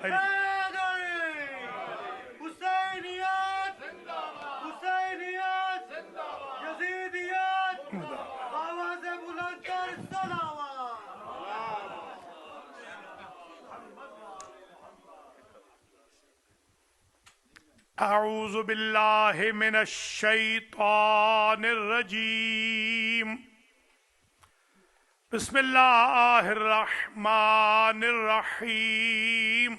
حسینیت حسینیت یزیدیت آواز بلند کر صلوات. اعوذ باللہ من الشیطان الرجیم. بسم اللہ الرحمن الرحیم.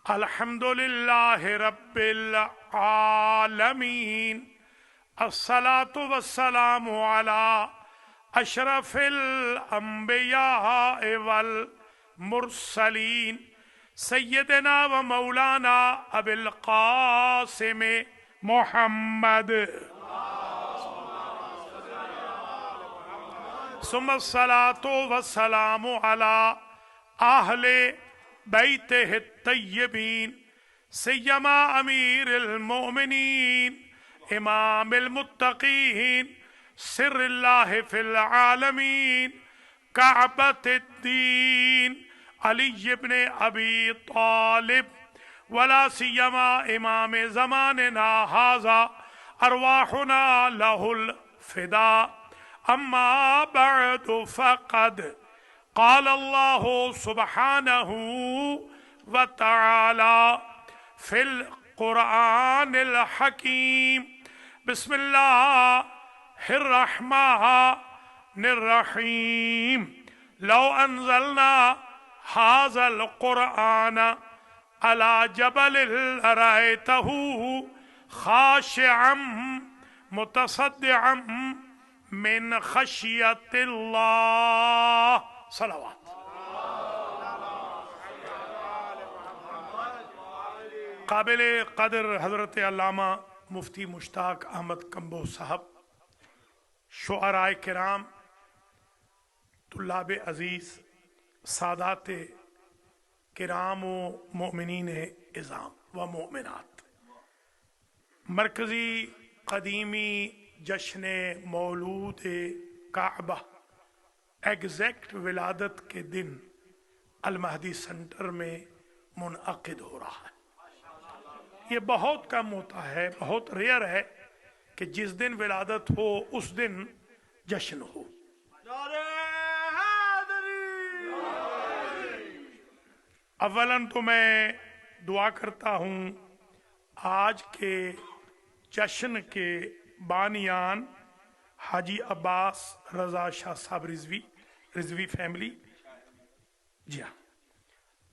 الحمد للہ رب العالمین. الصلاة والسلام علی اشرف الانبیاء والمرسلین سیدنا و مولانا ابی القاسم محمد ثم الصلاة والسلام علی اہل بیتہ الطیبین سیما امیر المؤمنین امام المتقین سر اللہ فی العالمین کعبۃ الدین علی ابن ابی طالب ولا سیما امام زماننا ھذا ارواحنا لہ الفداء. اما بعد فقد قال اللہ سبحانہ وتعالی فی القرآن الحکیم. بسم اللہ الرحمن الرحیم. لو انزلنا هذا القرآن على جبل لرأيته خاشعا متصدعا من خشية الله. صلوات. قابل قدر حضرت علامہ مفتی مشتاق احمد کمبو صاحب، شعراء کرام، طلاب عزیز، سادات کرام و مؤمنین عظام و مؤمنات، مرکزی قدیمی جشن مولود کعبہ ایگزیکٹ ولادت کے دن المہدی سینٹر میں منعقد ہو رہا ہے. یہ بہت کم ہوتا ہے، بہت ریئر ہے کہ جس دن ولادت ہو اس دن جشن ہو. اولاً تو میں دعا کرتا ہوں آج کے جشن کے بانیان حاجی عباس رضا شاہ صاحب رضوی فیملی، جی ہاں،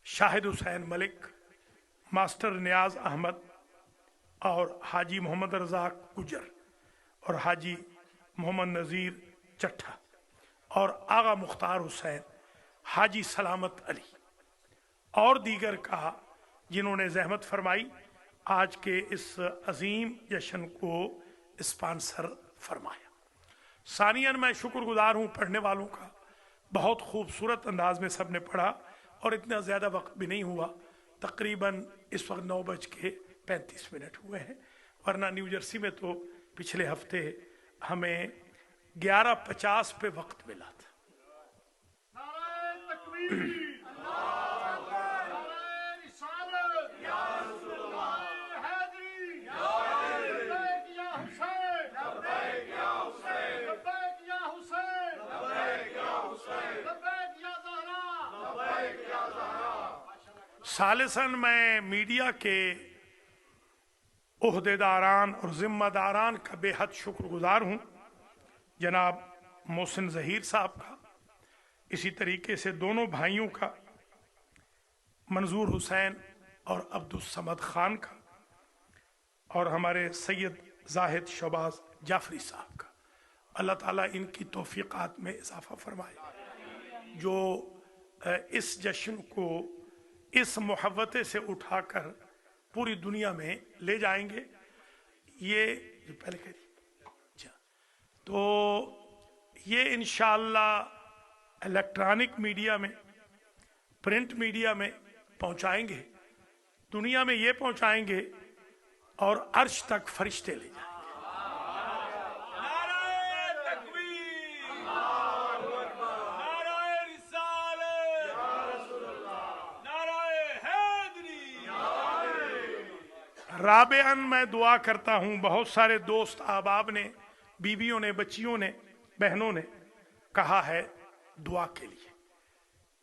شاہد حسین ملک، ماسٹر نیاز احمد اور حاجی محمد رضا گجر اور حاجی محمد نذیر چٹھا اور آغا مختار حسین، حاجی سلامت علی اور دیگر کا جنہوں نے زحمت فرمائی آج کے اس عظیم جشن کو اسپانسر فرمایا. ثانیاً میں شکر گزار ہوں پڑھنے والوں کا، بہت خوبصورت انداز میں سب نے پڑھا اور اتنا زیادہ وقت بھی نہیں ہوا، تقریباً اس وقت 9:35 ہوئے ہیں، ورنہ نیو جرسی میں تو پچھلے ہفتے ہمیں 11:50 پہ وقت ملا تھا. ثالثاً میں میڈیا کے عہدیداران اور ذمہ داران کا بے حد شکر گزار ہوں، جناب محسن ظہیر صاحب کا، اسی طریقے سے دونوں بھائیوں کا، منظور حسین اور عبدالصمد خان کا، اور ہمارے سید زاہد شہباز جعفری صاحب کا. اللہ تعالیٰ ان کی توفیقات میں اضافہ فرمائے جو اس جشن کو اس محوطے سے اٹھا کر پوری دنیا میں لے جائیں گے. یہ پہلے کہہ دی تو یہ انشاءاللہ الیکٹرانک میڈیا میں، پرنٹ میڈیا میں پہنچائیں گے، دنیا میں یہ پہنچائیں گے اور عرش تک فرشتے لے جائیں گے. राबेअन मैं दुआ करता हूं, बहुत सारे दोस्त अहबाब ने, बीवियों ने, बच्चियों ने, बहनों ने कहा है दुआ के लिए।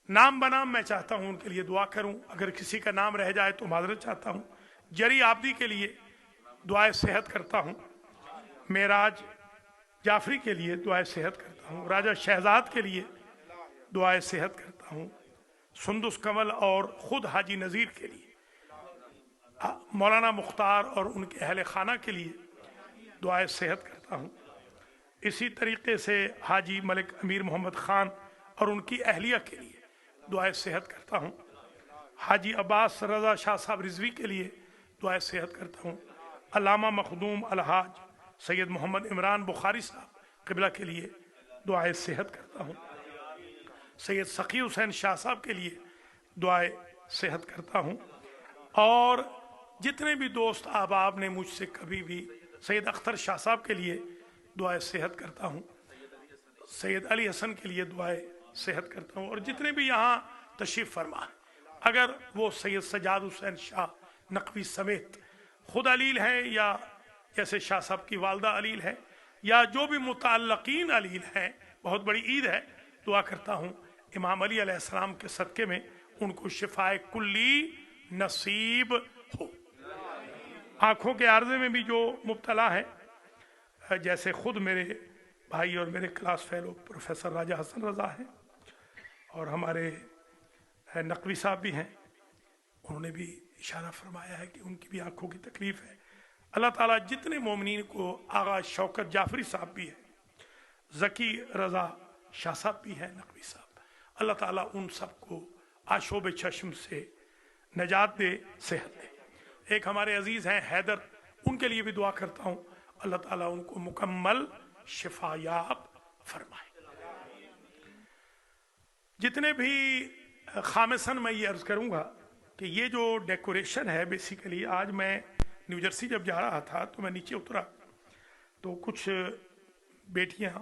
नाम बनाम मैं चाहता हूं उनके लिए दुआ करूं, अगर किसी का नाम रह जाए तो माजरत चाहता हूं। जरी आबदी के लिए दुआए सेहत करता हूं, मेराज जाफरी के लिए दुआए सेहत करता हूं, राजा शहजाद के लिए दुआए सेहत करता हूं, सुंदुस कमल और खुद हाजी नज़ीर के लिए, मौलाना मुख्तार और उनके अहले खाना के लिए दुआए सेहत करता हूँ। इसी तरीके से हाजी मलिक अमीर मोहम्मद ख़ान और उनकी अहलिया के लिए दुआए सेहत करता हूँ। हाजी अब्बास रज़ा शाह साहब रिजवी के लिए दुआए सेहत करता हूँ। अल्लामा मखदूम अलहाज सैयद मोहम्मद इमरान बुखारी साहब क़िबला के लिए दुआए सेहत करता हूँ। सैयद सखी हुसैन शाह साहब के लिए दुआए सेहत करता हूँ। और जितने भी दोस्त अहबाब ने मुझसे कभी भी, सैयद अख्तर शाह साहब के लिए दुआए सेहत करता हूँ, सैयद अली हसन के लिए दुआए सेहत करता हूँ, और जितने भी यहाँ तशरीफ़ फरमा, अगर वो सैयद सजाद हुसैन शाह नकवी समेत खुद अलील हैं, या जैसे शाह साहब की वालदा अलील है, या जो भी मुतअल्लिक़ीन अलील हैं, बहुत बड़ी ईद है, दुआ करता हूँ इमाम अली अलैहिस्सलाम के सदक़े में उनको शिफाए कुल्ली नसीब हो। आँखों के आर्जे में भी जो मुब्तला है, जैसे खुद मेरे भाई और मेरे क्लास फेलो प्रोफेसर राजा हसन रज़ा हैं, और हमारे नकवी साहब भी हैं, उन्होंने भी इशारा फरमाया है कि उनकी भी आँखों की तकलीफ़ है। अल्लाह ताला जितने मोमिनीन को, आगा शौकत जाफरी साहब भी है, ज़की रज़ा शाह साहब भी हैं, नकवी साहब, अल्लाह ताला उन सबको आशोब चश्म से नजात दे, सेहत दे। एक हमारे अजीज़ हैं हैदर, उनके लिए भी दुआ करता हूँ, अल्लाह ताला उनको मुकम्मल शिफायाब फरमाए। जितने भी खामिसन मैं ये अर्ज़ करूँगा कि ये जो डेकोरेशन है, बेसिकली आज मैं न्यू जर्सी जब जा रहा था तो मैं नीचे उतरा तो कुछ बेटियां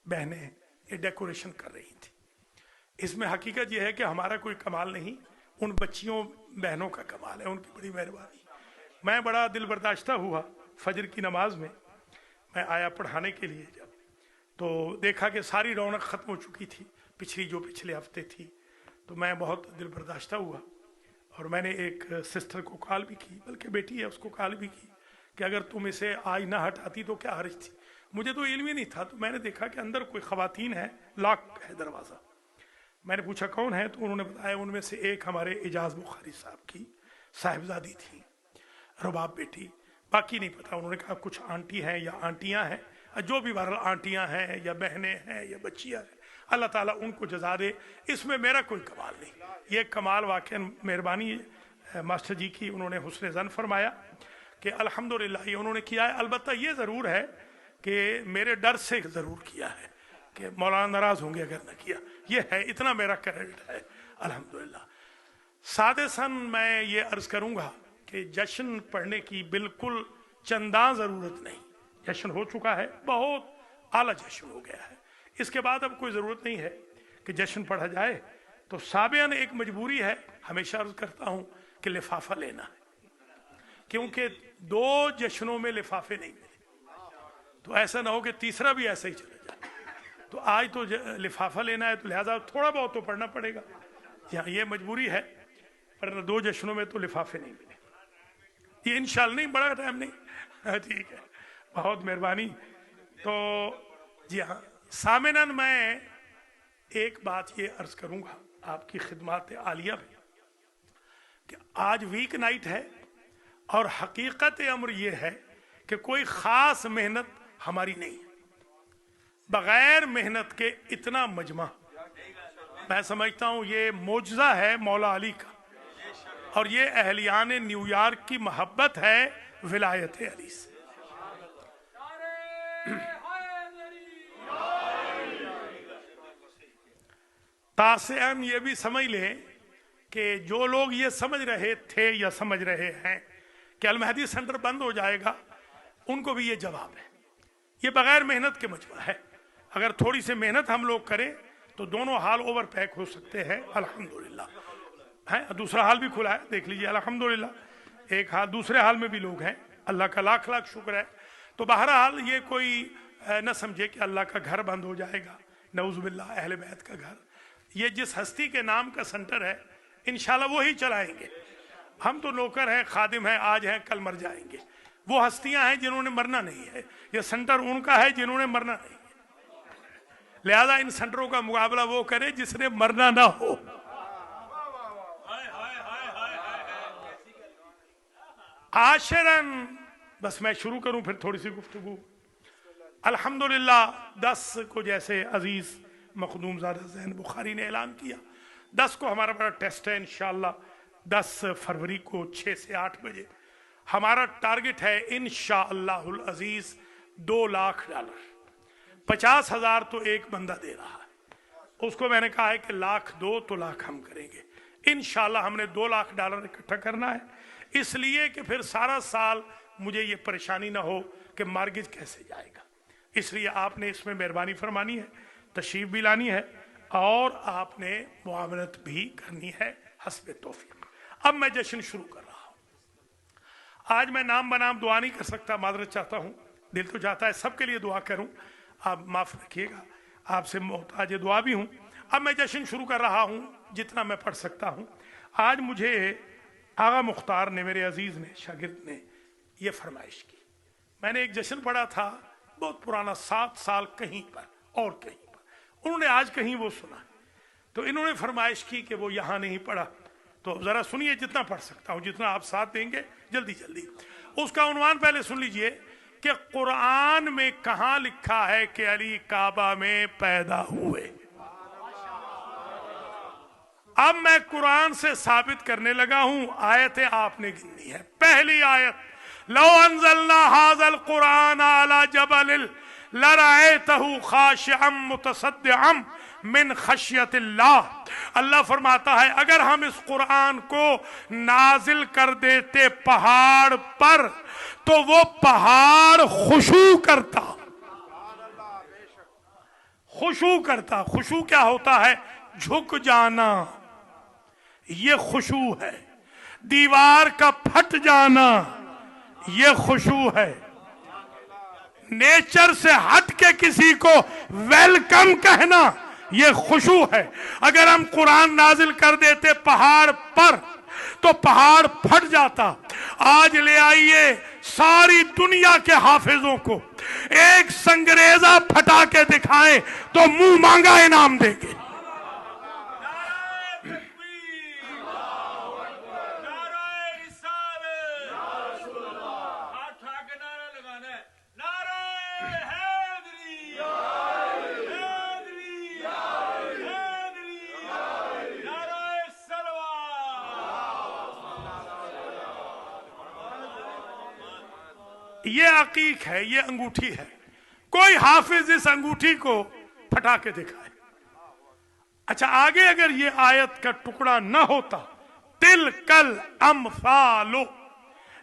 बहनें ये डेकोरेशन कर रही थी। इसमें हकीकत ये है कि हमारा कोई कमाल नहीं, उन बच्चियों बहनों का कमाल है, उनकी बड़ी मेहरबानी। मैं बड़ा दिल बर्दाश्ता हुआ, फजर की नमाज में मैं आया पढ़ाने के लिए, जब तो देखा कि सारी रौनक ख़त्म हो चुकी थी, पिछले हफ्ते थी, तो मैं बहुत दिल बर्दाश्ता हुआ। और मैंने एक सिस्टर को कॉल भी की, बल्कि बेटी है उसको कॉल भी की कि अगर तुम इसे आज ना हटाती तो क्या हर्ज थी। मुझे तो इल्म ही नहीं था, तो मैंने देखा कि अंदर कोई ख़वातीन है, लॉक है दरवाज़ा। मैंने पूछा कौन है, तो उन्होंने बताया उनमें से एक हमारे एजाज बुखारी साहब की साहिबजादी थी, रबाब बेटी, बाकी नहीं पता। उन्होंने कहा कुछ आंटी हैं या आंटियां हैं, जो भी बहरहाल आंटियां हैं या बहनें हैं या बच्चियां हैं, अल्लाह ताला उनको जजा दे। इसमें मेरा कोई कमाल नहीं, ये कमाल वाकई मेहरबानी मास्टर जी की, उन्होंने हुस्न ज़न फरमाया कि अल्हम्दुलिल्लाह ये उन्होंने किया है। अलबत्ता ये ज़रूर है कि मेरे डर से ज़रूर किया है कि मौलाना नाराज़ होंगे अगर न किया, ये है, इतना मेरा क्रेडिट है अल्हम्दुलिल्लाह। सादे सन मैं ये अर्ज़ करूँगा कि जश्न पढ़ने की बिल्कुल चंदा ज़रूरत नहीं, जश्न हो चुका है, बहुत आला जश्न हो गया है, इसके बाद अब कोई ज़रूरत नहीं है कि जश्न पढ़ा जाए। तो साबियान एक मजबूरी है, हमेशा अर्ज़ करता हूँ कि लिफाफा लेना है, क्योंकि 2 जश्नों में लिफाफे नहीं मिले, तो ऐसा ना हो कि तीसरा भी ऐसा ही चला जाए। तो आज तो लिफाफा लेना है, तो लिहाजा थोड़ा बहुत तो पढ़ना पड़ेगा, यहाँ ये मजबूरी है, पर 2 जश्नों में तो लिफाफे नहीं मिले। ये इंशाअल्लाह नहीं, बड़ा टाइम नहीं, ठीक है, बहुत मेहरबानी। तो जी हाँ, सामिनन मैं एक बात ये अर्ज़ करूँगा आपकी खिदमत आलिया में कि आज वीक नाइट है, और हकीकत अमर ये है कि कोई ख़ास मेहनत हमारी नहीं है, बग़ैर मेहनत के इतना मजमा, मैं समझता हूँ ये मोजज़ा है मौला अली का, और ये अहलियान न्यूयॉर्क की मोहब्बत है विलायत अली से। तासेअन ये भी समझ लें कि जो लोग ये समझ रहे थे या समझ रहे हैं कि अल महदी सेंटर बंद हो जाएगा, उनको भी ये जवाब है, ये बगैर मेहनत के मजमा है। अगर थोड़ी सी मेहनत हम लोग करें तो दोनों हाल ओवर पैक हो सकते हैं, अल्हम्दुलिल्लाह है। दूसरा हाल भी खुला है, देख लीजिए, अल्हम्दुलिल्लाह। एक हाल, दूसरे हाल में भी लोग हैं, अल्लाह का लाख लाख शुक्र है। तो बहरहाल ये कोई न समझे कि अल्लाह का घर बंद हो जाएगा, नऊजुबिल्लाह, अहले बैत का घर। ये जिस हस्ती के नाम का सेंटर है, इंशाल्लाह वो ही चलाएंगे। हम तो नौकर हैं, खादिम हैं, आज हैं कल मर जाएंगे। वो हस्तियां हैं जिन्होंने मरना नहीं है, ये सेंटर उनका है जिन्होंने मरना नहीं है। लिहाजा इन सेंटरों का मुकाबला वो करे जिसने मरना ना हो। आशिरन, बस मैं शुरू करूं फिर थोड़ी सी गुफ्तगू। अल्हम्दुलिल्लाह 10 को जैसे अजीज मखदूम ज़ादा ज़ैन बुखारी ने ऐलान किया, 10 को हमारा बड़ा टेस्ट है इंशाअल्लाह। 10 फरवरी को 6 से 8 बजे हमारा टारगेट है इंशाअल्लाहुल अजीज $2,00,000। 50,000 तो एक बंदा दे रहा है, उसको मैंने कहा है कि लाख दो तो लाख हम करेंगे इंशाअल्लाह। हमने $2,00,000 इकट्ठा करना है, इसलिए कि फिर सारा साल मुझे ये परेशानी ना हो कि मार्गेज कैसे जाएगा। इसलिए आपने इसमें मेहरबानी फरमानी है, तशरीफ भी लानी है और आपने मुआवनत भी करनी है हस्बे तौफीक। अब मैं जश्न शुरू कर रहा हूं। आज मैं नाम बनाम दुआ नहीं कर सकता, माजरत चाहता हूं। दिल तो चाहता है सबके लिए दुआ करूं, आप माफ रखिएगा, आपसे मोहताज दुआ भी हूं। अब मैं जश्न शुरू कर रहा हूं जितना मैं पढ़ सकता हूं। आज मुझे आगा मुख्तार ने, मेरे अजीज ने, शागिर्द ने यह फरमाइश की। मैंने एक जश्न पढ़ा था बहुत पुराना, 7 साल कहीं पर और कहीं पर, उन्होंने आज कहीं वो सुना, तो इन्होंने फरमाइश की कि वो यहां नहीं पढ़ा। तो जरा सुनिए, जितना पढ़ सकता हूं, जितना आप साथ देंगे, जल्दी जल्दी। उसका उन्वान पहले सुन लीजिए कि कुरान में कहां लिखा है कि अली काबा में पैदा हुए। अब मैं कुरान से साबित करने लगा हूं, आयतें आपने गिननी है। पहली आयत, लो अंज़लना हाज़ल कुरान अला जबलिल लरअयतहु खाशिअम मुतसद्दिअम मिन खशियतिल्लाह। अल्लाह फरमाता है अगर हम इस कुरान को नाजिल कर देते पहाड़ पर तो वो पहाड़ खुशू करता। खुशू करता, खुशू क्या होता है? झुक जाना, ये खुशू है। दीवार का फट जाना, ये खुशू है। नेचर से हट के किसी को वेलकम कहना, ये खुशू है। अगर हम कुरान नाजिल कर देते पहाड़ पर तो पहाड़ फट जाता। आज ले आइए सारी दुनिया के हाफिजों को, एक संगरेजा फटा के दिखाएं तो मुंह मांगा इनाम देंगे। ये अकीक है, ये अंगूठी है। कोई हाफिज इस अंगूठी को फटा के दिखाए। अच्छा, आगे अगर ये आयत का टुकड़ा न होता, तिल कल अमसालो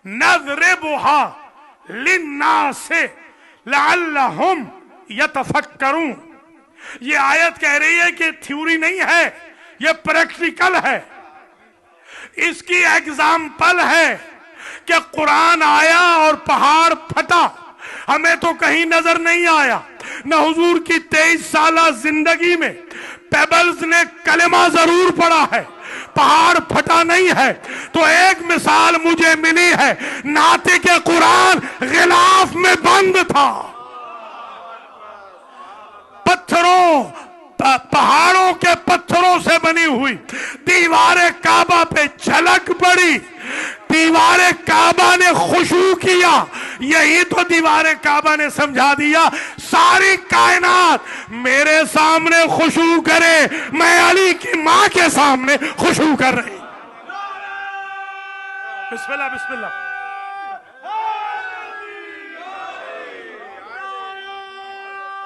नज़रिबुहा लिन्नासे लअल्लहुम यतफक्करून। ये आयत कह रही है कि थ्योरी नहीं है, ये प्रैक्टिकल है। इसकी एग्जाम्पल है कि कुरान आया और पहाड़ फटा। हमें तो कहीं नजर नहीं आया, न हुजूर की 23 साला जिंदगी में पेबल्स ने कलेमा जरूर पढ़ा है, पहाड़ फटा नहीं है। तो एक मिसाल मुझे मिली है, नाते के कुरान गिलाफ में बंद था। पत्थरों, पहाड़ों के पत्थरों से बनी हुई दीवारे काबा पे झलक पड़ी। दीवारे काबा ने खुशू किया। यही तो दीवारे काबा ने समझा दिया सारी कायनात मेरे सामने खुशू करे, मैं अली की मां के सामने खुशू कर रही। बिस्मिल्लाह बिस्मिल्लाह।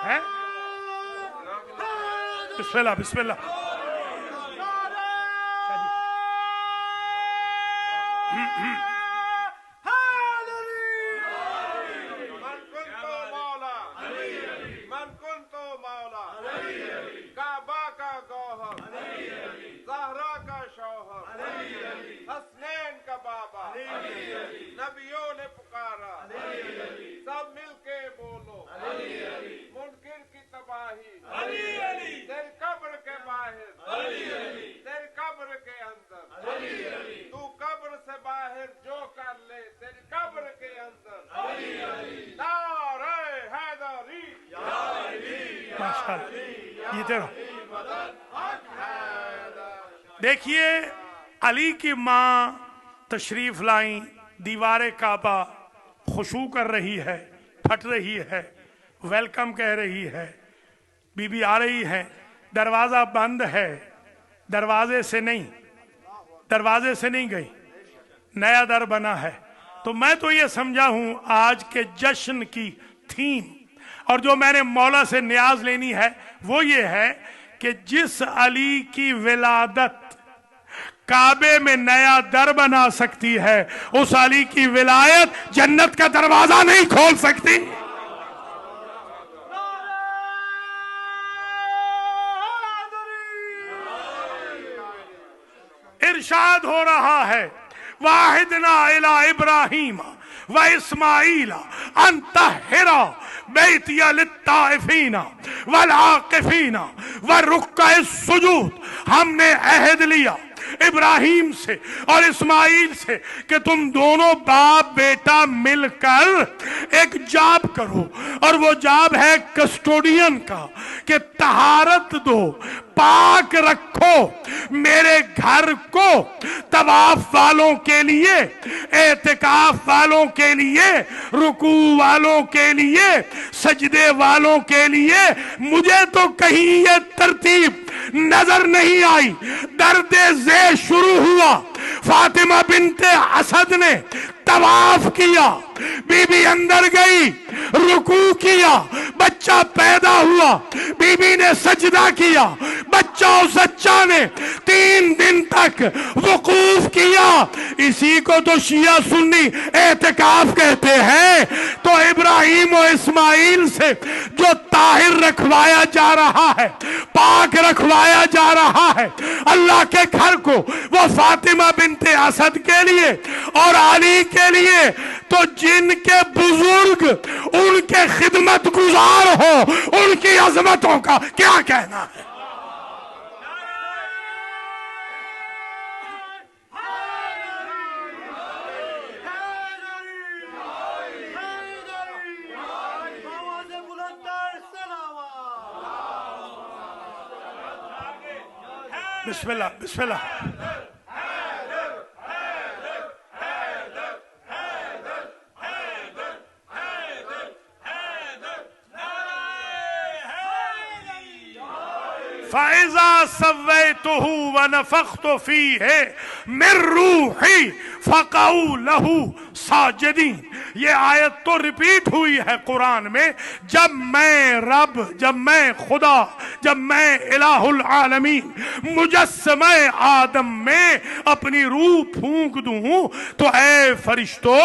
है बिस्मिल्लाह बिस्मिल्लाह। بابا نبیوں نے پکارا سب مل کے بولو منکر کی تباہی تیری قبر کے باہر تیری قبر کے اندر تو قبر سے باہر جو کر لے تیری قبر کے اندر نعرہ حیدری ماشاءاللہ یہ تیرا دیکھیے علی کی ماں تشریف لائیں دیوار کعبہ خشوع کر رہی ہے پھٹ رہی ہے ویلکم کہہ رہی ہے بی بی آ رہی ہے دروازہ بند ہے دروازے سے نہیں گئی نیا در بنا ہے تو میں تو یہ سمجھا ہوں آج کے جشن کی تھیم اور جو میں نے مولا سے نیاز لینی ہے وہ یہ ہے کہ جس علی کی ولادت کعبے میں نیا در بنا سکتی ہے اس علی کی ولایت جنت کا دروازہ نہیں کھول سکتی ارشاد ہو رہا ہے واحدنا الی ابراہیم و اسماعیل ان طہر بیتی للطائفین والعاکفین والرکع السجود ہم نے عہد لیا ابراہیم سے اور اسماعیل سے کہ تم دونوں باپ بیٹا مل کر ایک جاب کرو اور وہ جاب ہے کسٹوڈین کا کہ طہارت دو پاک رکھو میرے گھر کو طواف والوں کے لیے اعتکاف والوں کے لیے رکوع والوں کے لیے سجدے والوں کے لیے مجھے تو کہیں یہ ترتیب نظر نہیں آئی درد ذیل شروع ہوا فاطمہ بنت اسد نے طواف کیا بی بی اندر گئی رکوع کیا بچہ پیدا ہوا بی بی نے سجدہ کیا بچہ اور سچہ نے 3 دن تک وقوف کیا اسی کو تو شیعہ سنی اعتکاف کہتے ہیں تو ابراہیم و اسماعیل سے جو طاہر رکھوایا جا رہا ہے پاک رکھوایا جا رہا ہے اللہ کے گھر کو وہ فاطمہ بنت اسد کے لیے اور علی کے لیے تو جن کے بزرگ ان کے خدمت گزار ہو ان کی عظمتوں کا کیا کہنا ہے بسم اللہ بسم اللہ فَإِذَا سَوَّيْتُهُ وَنَفَخْتُ فِيهِ مِن رُوحِي فَقَعُوا لَهُ سَاجِدِينَ یہ آیت تو ریپیٹ ہوئی ہے قرآن میں جب میں رب جب میں خدا جب میں الہ العالمین مجسمہ آدم میں اپنی روح پھونک دوں تو اے فرشتو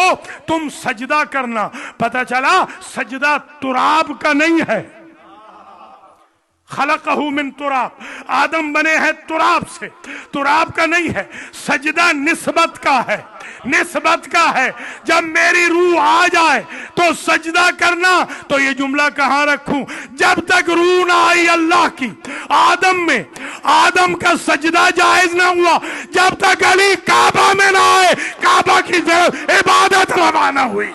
تم سجدہ کرنا پتہ چلا سجدہ تراب کا نہیں ہے خلقہ من تراب آدم بنے ہیں تراب سے تراب کا نہیں ہے سجدہ نسبت کا ہے نسبت کا ہے جب میری روح آ جائے تو سجدہ کرنا تو یہ جملہ کہاں رکھوں جب تک روح نہ آئی اللہ کی آدم میں آدم کا سجدہ جائز نہ ہوا جب تک علی کعبہ میں نہ آئے کعبہ کی طرف عبادت روانہ ہوئی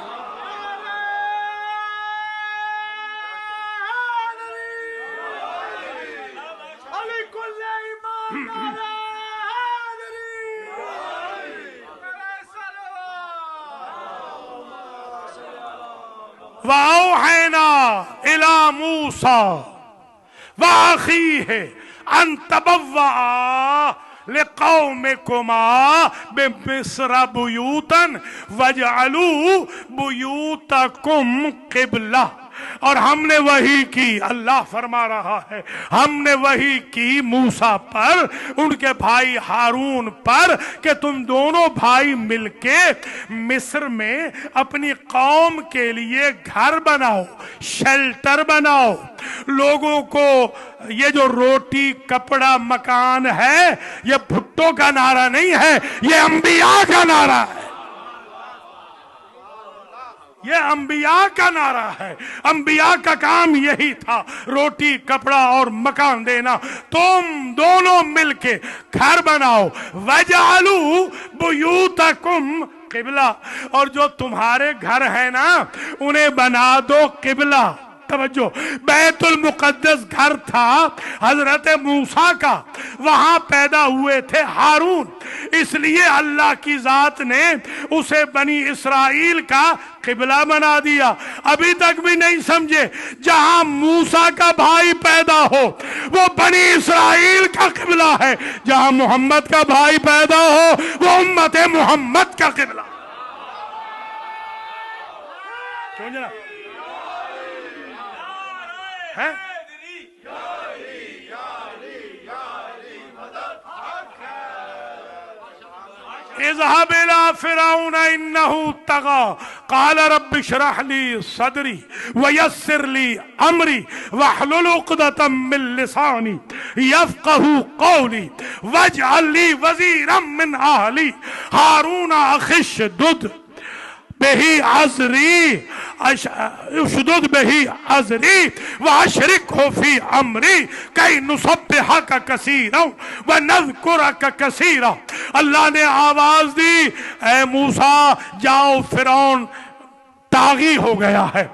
وَأَوْحَيْنَا إِلَى مُوسَى وَأَخِيهِ أَن تَبَوَّآ لِقَوْمِكُمَا بِمِصْرَ بُيُوتًا وَاجْعَلُوا بُيُوتَكُمْ قِبْلَةً اور ہم نے وحی کی، اللہ فرما رہا ہے ہم نے وحی کی موسیٰ پر، ان کے بھائی ہارون پر، کہ تم دونوں بھائی مل کے مصر میں اپنی قوم کے لیے گھر بناؤ، شیلٹر بناؤ. لوگوں کو یہ جو روٹی کپڑا مکان ہے یہ بھٹو کا نعرہ نہیں ہے، یہ انبیاء کا نعرہ ہے، یہ انبیاء کا نعرہ ہے. انبیاء کا کام یہی تھا، روٹی کپڑا اور مکان دینا. تم دونوں مل کے گھر بناؤ. وَجَعَلُوا بُيُوتَكُمْ قبلہ، اور جو تمہارے گھر ہیں نا انہیں بنا دو قبلہ. توجہ، بیت المقدس گھر تھا حضرت موسیٰ کا، وہاں پیدا ہوئے تھے ہارون، اس لیے اللہ کی ذات نے اسے بنی اسرائیل کا قبلہ بنا دیا. ابھی تک بھی نہیں سمجھے، جہاں موسیٰ کا بھائی پیدا ہو وہ بنی اسرائیل کا قبلہ ہے، جہاں محمد کا بھائی پیدا ہو وہ امت محمد کا قبلہ. کیوں جناب ہے؟ اذهب إلى فرعون إنه طغى قال رب اشرح لي صدري ويسر لي أمري واحلل عقدة من لساني يفقهوا قولي واجعل لي وزيرا من أهلي هارون أخي اشدد به أزري وأشركه في أمري كي نسبحك كثيرا ونذكرك كثيرا. اللہ نے آواز دی، اے موسیٰ جاؤ، فرعون طاغی ہو گیا ہے،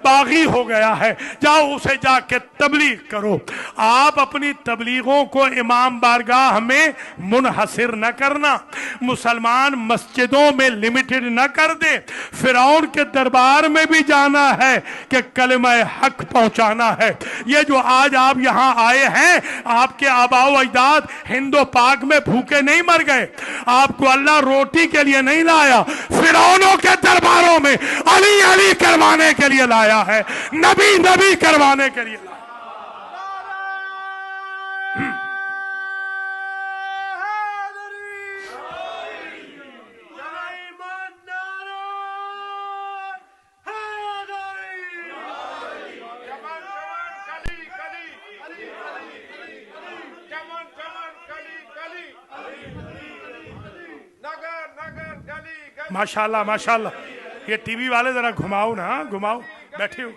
باغی ہو گیا ہے، جاؤ اسے جا کے تبلیغ کرو. آپ اپنی تبلیغوں کو امام بارگاہ میں منحصر نہ کرنا، مسلمان مسجدوں میں لمیٹڈ نہ کر دے، فرعون کے دربار میں بھی جانا ہے کہ کلمہ حق پہنچانا ہے. یہ جو آج آپ یہاں آئے ہیں، آپ کے آباء و اجداد ہند و پاک میں بھوکے نہیں مر گئے، آپ کو اللہ روٹی کے لیے نہیں لایا، فرعونوں کے درباروں میں علی علی کروانے کے لیے لایا ہے، نبی نبی کروانے کے لیے لایا. ماشاءاللہ ماشاءاللہ. یہ ٹی وی والے ذرا گھماؤ نا، گھماؤ، بیٹھے ہو،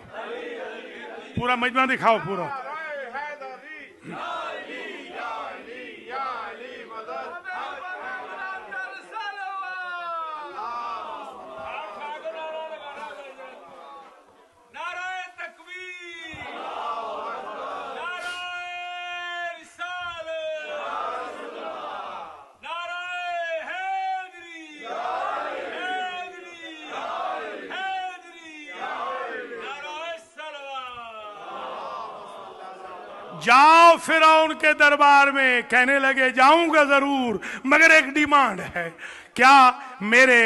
پورا مجمع دکھاؤ پورا. جاؤ فرعون کے دربار میں. کہنے لگے جاؤں گا ضرور، مگر ایک ڈیمانڈ ہے، کیا میرے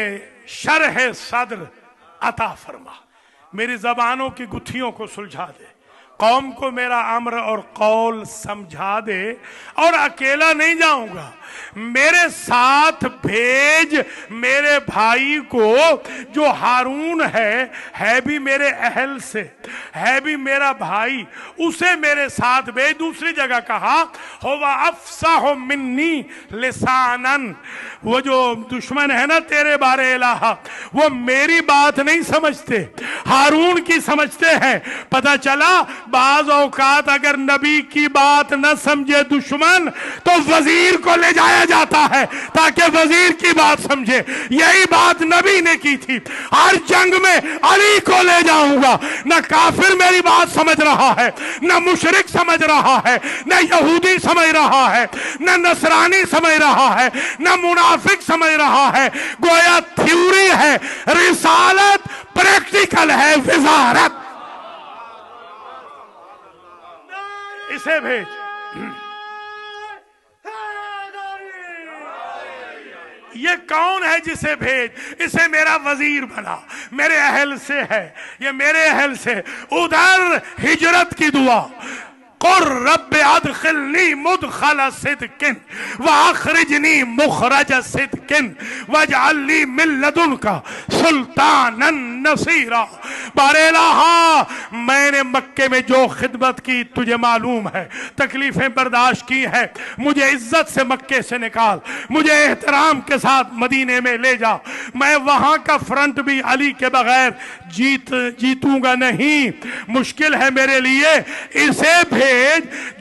شرح صدر عطا فرما، میری زبانوں کی گتھیوں کو سلجھا دے، قوم کو میرا امر اور قول سمجھا دے، اور اکیلا نہیں جاؤں گا، میرے ساتھ بھیج میرے بھائی کو جو ہارون ہے بھی میرے اہل سے، ہے بھی میرا بھائی، اسے میرے ساتھ بھیج. دوسری جگہ کہا ہوا افصح منی لسانن، وہ جو دشمن ہے نا تیرے بارے الہ، وہ میری بات نہیں سمجھتے، ہارون کی سمجھتے ہیں. پتہ چلا بعض اوقات اگر نبی کی بات نہ سمجھے دشمن تو وزیر کو لے جایا جاتا ہے تاکہ وزیر کی بات سمجھے. یہی بات نبی نے کی تھی، ہر جنگ میں علی کو لے جاؤں گا. نہ کافر میری بات سمجھ رہا ہے، نہ مشرک سمجھ رہا ہے، نہ یہودی سمجھ رہا ہے، نہ نصرانی سمجھ رہا ہے، نہ منافق سمجھ رہا ہے. گویا تھیوری ہے رسالت، پریکٹیکل ہے وزارت. اسے بھیج. یہ کون ہے جسے بھیج؟ اسے میرا وزیر بنا، میرے اہل سے ہے، یہ میرے اہل سے۔ ادھر ہجرت کی دعا، قر رب ادخلنی مدخل صدق واخرجنی مخرج صدق واجعل لی من لدنک سلطانا نصیرا۔ بار الہا، میں نے مکے میں جو خدمت کی تجھے معلوم ہے، تکلیفیں برداشت کی ہیں، مجھے عزت سے مکے سے نکال، مجھے احترام کے ساتھ مدینے میں لے جا۔ میں وہاں کا فرنٹ بھی علی کے بغیر جیتوں گا نہیں، مشکل ہے میرے لیے، اسے بھیج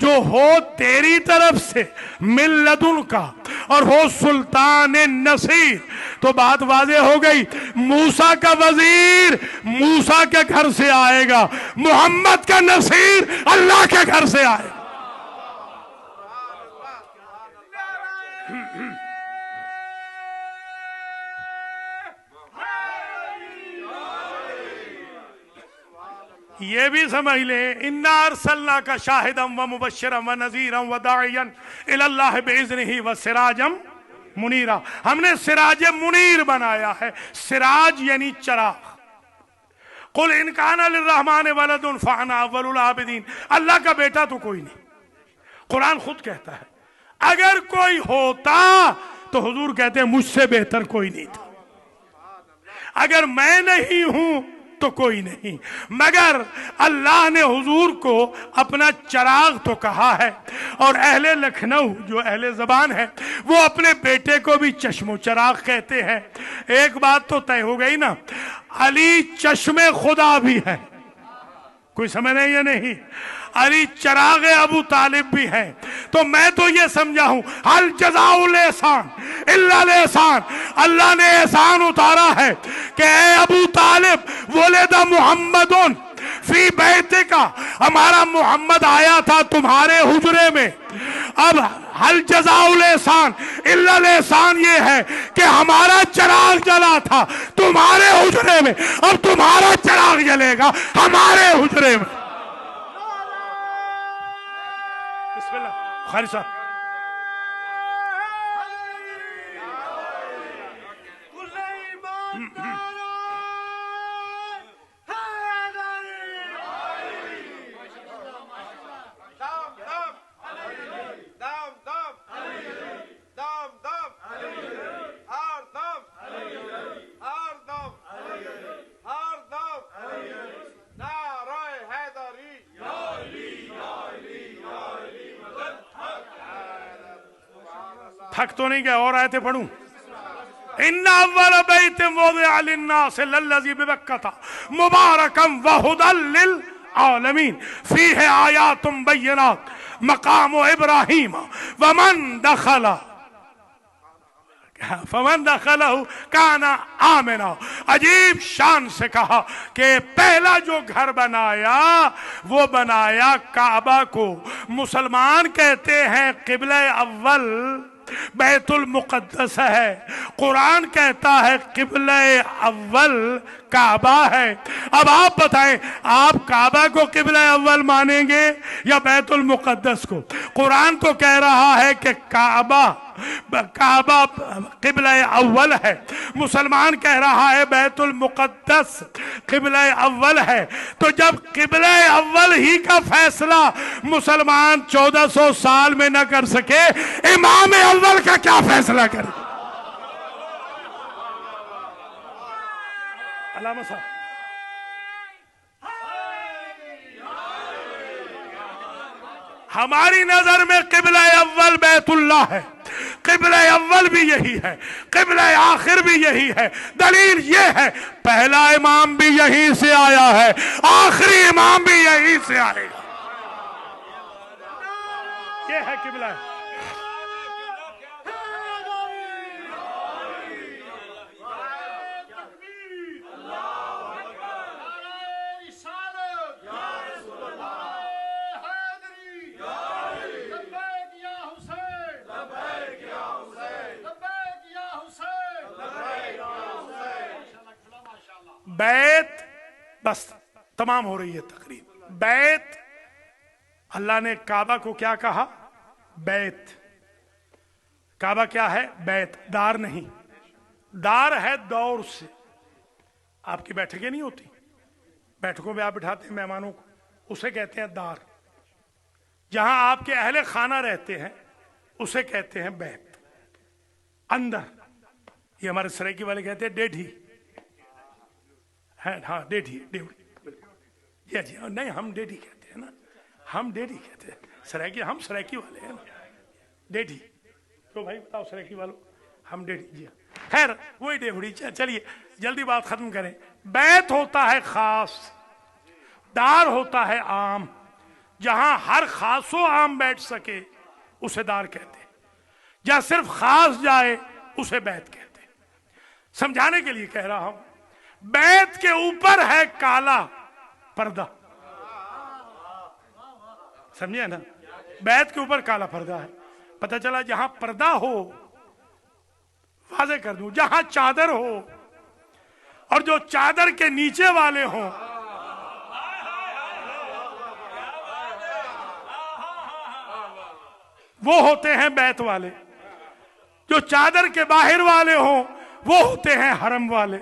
جو ہو تیری طرف سے من لدن کا اور ہو سلطان نصیر۔ تو بات واضح ہو گئی، موسیٰ کا وزیر موسیٰ کے گھر سے آئے گا، محمد کا نصیر اللہ کے گھر سے آئے گا۔ یہ بھی سمجھ لیں، اِنَّا أَرْسَلْنَاكَ شَاهِدًا وَمُبَشِّرًا وَنَذِيرًا وَدَاعِيًا إِلَى اللَّهِ بِإِذْنِهِ وَسِرَاجًا مُنِيرًا۔ ہم نے سراج منیر بنایا ہے، سراج یعنی چراغ۔ قُلْ إِنْ كَانَ لِلرَّحْمَنِ وَلَدٌ فَأَنَا أَوَّلُ الْعَابِدِينَ۔ اللہ کا بیٹا تو کوئی نہیں، قرآن خود کہتا ہے اگر کوئی ہوتا تو حضور کہتے ہیں مجھ سے بہتر کوئی نہیں تھا، اگر میں نہیں ہوں تو کوئی نہیں۔ مگر اللہ نے حضور کو اپنا چراغ تو کہا ہے، اور اہل لکھنؤ جو اہل زبان ہے وہ اپنے بیٹے کو بھی چشم و چراغ کہتے ہیں۔ ایک بات تو طے ہو گئی نا، علی چشم خدا بھی ہے، کوئی سمجھ نہیں یا نہیں؟ علی چراغ ابو طالب بھی ہے۔ تو میں تو یہ سمجھا ہوں حل جزاء الاحسان الا الاحسان، اللہ نے احسان اتارا ہے کہ اے ابو طالب ولد محمد فی بیتک، ہمارا محمد آیا تھا تمہارے حجرے میں۔ اب حل جزاء الاحسان الا الاحسان یہ ہے کہ ہمارا چراغ جلا تھا تمہارے حجرے میں، اب تمہارا چراغ جلے گا ہمارے حجرے میں۔ بسم اللہ خالد صاحب۔ تھک تو نہیں گئے؟ اور آیتیں پڑھوں؟ ان اول بیت وضع للناس للذی ببکۃ مبارکا وہدی للعالمین فیہ آیات بینات مقام ابراہیم فمن دخلہ کان آمنا۔ عجیب شان سے کہا کہ پہلا جو گھر بنایا وہ بنایا کعبہ کو۔ مسلمان کہتے ہیں قبلہ اول بیت المقدس ہے، قرآن کہتا ہے قبلہ اول کعبہ ہے۔ اب آپ بتائیں، آپ کعبہ کو قبلہ اول مانیں گے یا بیت المقدس کو؟ قرآن تو کہہ رہا ہے کہ کعبہ قبلہ اول ہے، مسلمان کہہ رہا ہے بیت المقدس قبلہ اول ہے۔ تو جب قبلہ اول ہی کا فیصلہ مسلمان 1400 سال میں نہ کر سکے، امام اول کا کیا فیصلہ کرے؟ علامہ صاحب ہماری نظر میں قبلہ اول بیت اللہ ہے، قبلہ اول بھی یہی ہے، قبلہ آخر بھی یہی ہے۔ دلیل یہ ہے پہلا امام بھی یہیں سے آیا ہے، آخری امام بھی یہیں سے آئے گا۔ یہ ہے قبلہ۔ بیت بس تمام ہو رہی ہے تقریب۔ بیت، اللہ نے کعبہ کو کیا کہا؟ بیت۔ کعبہ کیا ہے؟ بیت، دار نہیں۔ دار ہے دور سے، आपकी बैठकें नहीं होती, बैठकों में आप बिठाते हैं मेहमानों को, उसे कहते हैं दार। जहां आपके अहले खाना रहते हैं उसे कहते हैं बैत। अंदर, ये हमारे सरायकी वाले कहते हैं डेढ़ी है, हाँ डेढ़ी, डेढ़ी जी, नहीं हम डेढ़ी कहते हैं ना, हम डेढ़ी कहते हैं, सरायकी, हम सरायकी वाले हैं ना, डेढ़ी। तो भाई बताओ सरायकी वालों, हम डेढ़ी जी, खैर वही डेढ़ी। चलिए जल्दी बात खत्म करें। बैत होता है खास, दार होता है आम। जहां हर खासो आम बैठ सके उसे दार कहते हैं, जहां सिर्फ खास जाए उसे बैत कहते हैं। समझाने के लिए कह रहा हूं, बैत के ऊपर है काला पर्दा, समझे ना, बैत के ऊपर काला पर्दा है। पता चला जहां पर्दा हो, वाज़ेह कर दूं, जहां चादर हो और जो चादर के नीचे वाले हों, वो होते हैं बैत वाले। जो चादर के बाहर वाले हों वो होते हैं हरम वाले।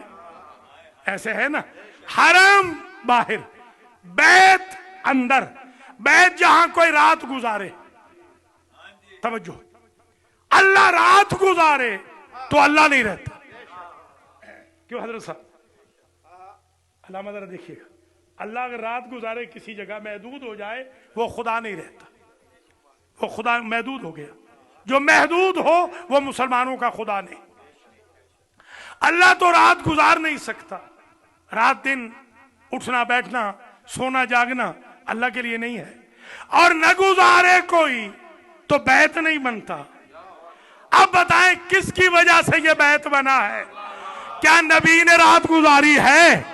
ऐसे है ना, हरम बाहर, बैत अंदर। बैत जहां कोई रात गुजारे, तवज्जो, अल्लाह रात गुजारे तो अल्लाह नहीं रहता। क्यों हजरत साहब, अल्लाह जरा देखिएगा, अल्लाह अगर रात गुजारे किसी जगह, महदूद हो जाए, वो खुदा नहीं रहता, वो खुदा महदूद हो गया। जो महदूद हो वो मुसलमानों का खुदा नहीं। अल्लाह तो रात गुजार नहीं सकता। रात दिन उठना बैठना सोना जागना अल्लाह के लिए नहीं है, और न गुजारे कोई तो बैत नहीं बनता। अब बताएं किसकी वजह से ये बैत बना है? क्या नबी ने रात गुजारी है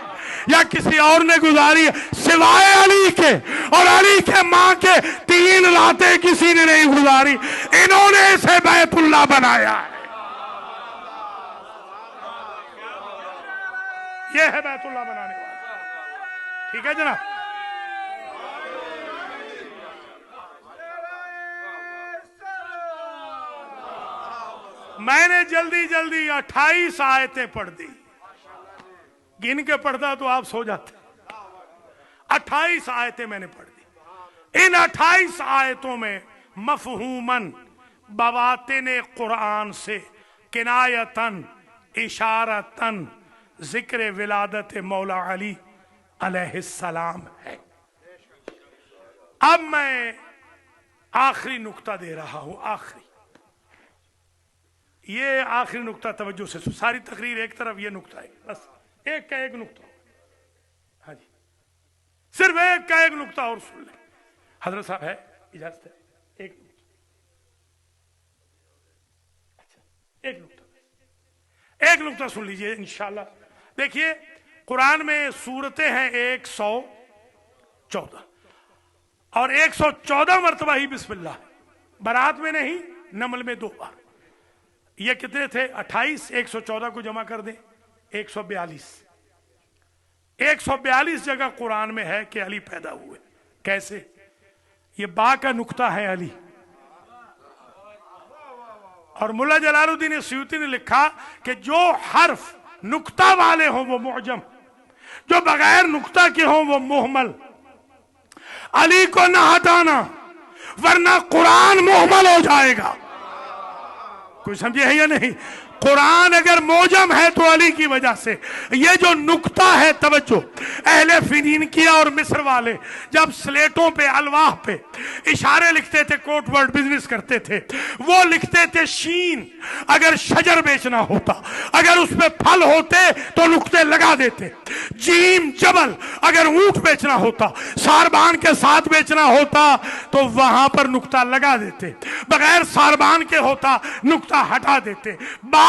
या किसी और ने गुजारी है? सिवाय अली के और अली के मां के 3 रातें किसी ने नहीं गुजारी। इन्होंने इसे बैतुल्लाह बनाया है। यह है बैतुल्लाह बनाने वाला। ठीक है जनाब, मैंने जल्दी जल्दी 28 आयतें पढ़ दी। गिन के पढ़ता तो आप सो जाते। 28 आयतें मैंने पढ़ दी। इन 28 आयतों में मफहूमन बवातिन कुरान से किनायतन इशारतन जिक्र विलादत मौला अली अलैहिस्सलाम है। अब मैं आखिरी नुक्ता दे रहा हूं, आखिरी, ये आखिरी नुक्ता, तवज्जो से, सारी तकरीर एक तरफ, ये नुक्ता है, बस एक का एक नुक्ता। हाँ जी, सिर्फ एक का एक नुक्ता और सुन ले। हजरत साहब है, इजाजत है? एक नुक्ता, अच्छा एक नुक्ता, एक नुक्ता सुन लीजिए इंशाल्लाह। देखिए कुरान में सूरतें हैं 114 और 114 मरतबा ही बिस्मिल्लाह। बारात में नहीं, नमल में 2 बार। ये कितने थे? 28। 114 को जमा कर दें, 142। 142 जगह कुरान में है कि अली पैदा हुए। कैसे? ये बा का नुक्ता है अली। और मुल्ला जलालुद्दीन सयूती ने लिखा कि जो हर्फ नुक्ता वाले हों वो मुअजम, जो बगैर नुक्ता के हों वो मुहमल। अली को ना हटाना वरना कुरान मुहमल हो जाएगा। कोई समझे है या नहीं? कुरान अगर मोजम है तो अली की वजह से। ये जो नुक्ता है, तवज्जो, अहले फिनीकिया और मिस्र वाले जब स्लेटों पे, अलवाह पे इशारे लिखते थे, कोट वर्ड बिजनेस करते थे, वो लिखते थे शीन। अगर शजर बेचना होता, अगर उसमें फल होते तो नुक्ते लगा देते। जीम जबल, अगर ऊंट बेचना होता, सारबान के साथ बेचना होता तो वहां पर नुक्ता लगा देते। बगैर सारबान के होता नुक्ता हटा देते।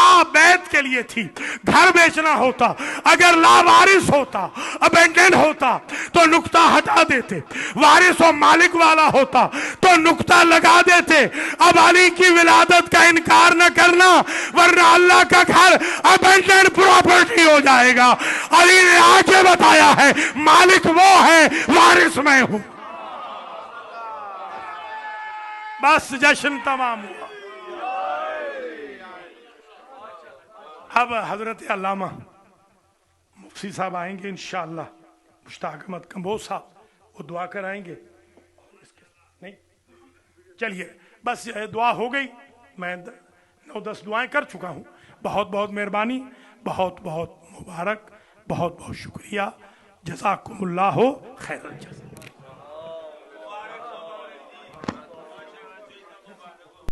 बैत के लिए थी। घर बेचना होता, अगर लावारिस होता, अबेंडेंट होता तो नुक्ता हटा देते। वारिस और मालिक वाला होता तो नुक्ता लगा देते। अब अली की विलादत का इनकार न करना वरना अल्लाह का घर अबेंडेंट प्रॉपर्टी हो जाएगा। अली ने आगे बताया है, मालिक वो है, वारिस मैं हूं। बस जश्न तमाम हुआ। अब हजरत अल्लामा मुफ्ती साहब आएंगे इंशाअल्लाह, मुश्ताक अहमद कंबोज साहब, वो दुआ कराएंगे। नहीं चलिए बस दुआ हो गई, मैं 9-10 दुआएं कर चुका हूँ। बहुत बहुत मेहरबानी, बहुत बहुत मुबारक, बहुत बहुत शुक्रिया। जज़ाकुमुल्लाह खैरल जज़ा।